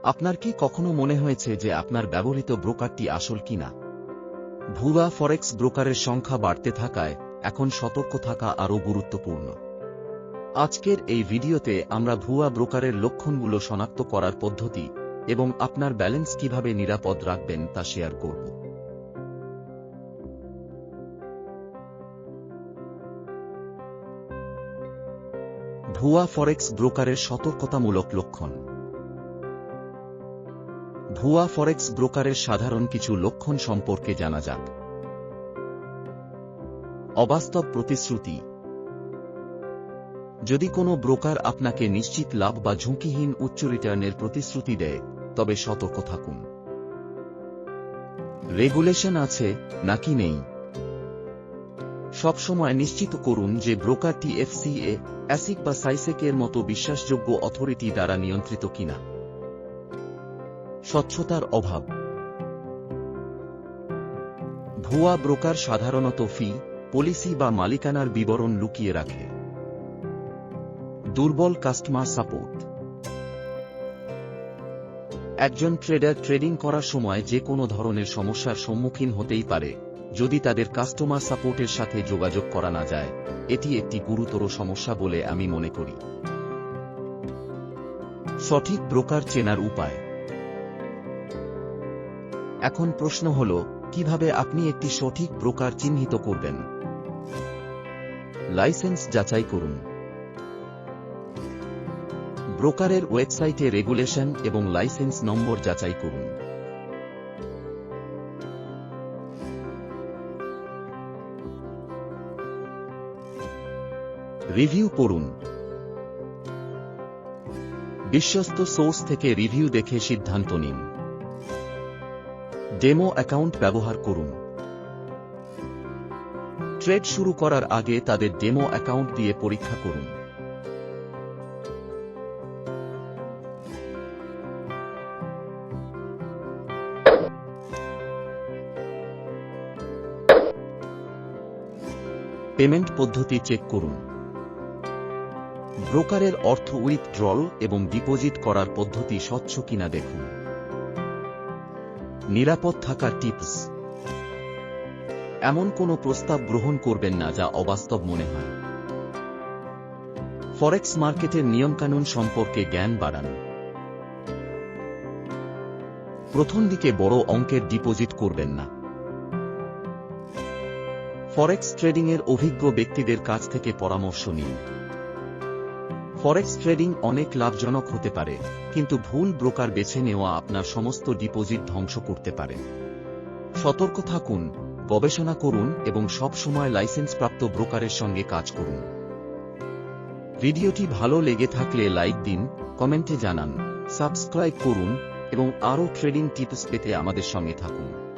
আপনার কি কখনো মনে হয়েছে যে আপনার ব্যবহৃত ব্রোকারটি আসল কিনা? ভুয়া ফরেক্স ব্রোকারের সংখ্যা বাড়তে থাকায় এখন সতর্ক থাকা আরও গুরুত্বপূর্ণ। আজকের এই ভিডিওতে আমরা ভুয়া ব্রোকারের লক্ষণগুলো শনাক্ত করার পদ্ধতি এবং আপনার ব্যালেন্স কিভাবে নিরাপদ রাখবেন তা শেয়ার করব। ভুয়া ফরেক্স ব্রোকারের সতর্কতামূলক লক্ষণ। ভুয়া ফরেক্স ব্রোকারের সাধারণ কিছু লক্ষণ সম্পর্কে জানা যাক। অবাস্তব প্রতিশ্রুতি। যদি কোনো ব্রোকার আপনাকে নিশ্চিত লাভ বা ঝুঁকিহীন উচ্চ রিটার্নের প্রতিশ্রুতি দেয়, তবে সতর্ক থাকুন। রেগুলেশন আছে নাকি নেই, সবসময় নিশ্চিত করুন যে ব্রোকারটি এফসিএ, অ্যাসিক বা সাইসেকের মতো বিশ্বাসযোগ্য অথরিটি দ্বারা নিয়ন্ত্রিত কিনা। স্বচ্ছতার অভাব। ভুয়া ব্রোকার সাধারণত ফি, পলিসি বা মালিকানার বিবরণ লুকিয়ে রাখে। দুর্বল কাস্টমার সাপোর্ট। একজন ট্রেডার ট্রেডিং করার সময় যে কোনো ধরনের সমস্যার সম্মুখীন হতেই পারে। যদি তাদের কাস্টমার সাপোর্টের সাথে যোগাযোগ করা না যায়, এটি একটি গুরুতর সমস্যা বলে আমি মনে করি। সঠিক ব্রোকার চেনার উপায়। এখন প্রশ্ন হল, কিভাবে আপনি একটি সঠিক ব্রোকার চিহ্নিত করবেন? লাইসেন্স যাচাই করুন। ব্রোকারের ওয়েবসাইটে রেগুলেশন এবং লাইসেন্স নম্বর যাচাই করুন। রিভিউ পড়ুন। বিশ্বস্ত সোর্স থেকে রিভিউ দেখে সিদ্ধান্ত নিন। ডেমো অ্যাকাউন্ট ব্যবহার করুন। ট্রেড শুরু করার আগে তাদের ডেমো অ্যাকাউন্ট দিয়ে পরীক্ষা করুন। পেমেন্ট পদ্ধতি চেক করুন। ব্রোকারের অর্থ উইথড্রল এবং ডিপোজিট করার পদ্ধতি স্বচ্ছ কিনা দেখুন। নিরাপদ থাকার টিপস। এমন কোনো প্রস্তাব গ্রহণ করবেন না যা অবাস্তব মনে হয়। ফরেক্স মার্কেটের নিয়মকানুন সম্পর্কে জ্ঞান বাড়ান। প্রথম দিকে বড় অঙ্কের ডিপোজিট করবেন না। ফরেক্স ট্রেডিংয়ের অভিজ্ঞ ব্যক্তিদের কাছ থেকে পরামর্শ নিন। ফরেক্স ট্রেডিং অনেক লাভজনক হতে পারে, কিন্তু ভুল ব্রোকার বেছে নেওয়া আপনার সমস্ত ডিপোজিট ধ্বংস করতে পারে। সতর্ক থাকুন, গবেষণা করুন এবং সব সময় লাইসেন্সপ্রাপ্ত ব্রোকারের সঙ্গে কাজ করুন। ভিডিওটি ভালো লেগে থাকলে লাইক দিন, কমেন্টে জানান, সাবস্ক্রাইব করুন এবং আরও ট্রেডিং টিপস পেতে আমাদের সঙ্গে থাকুন।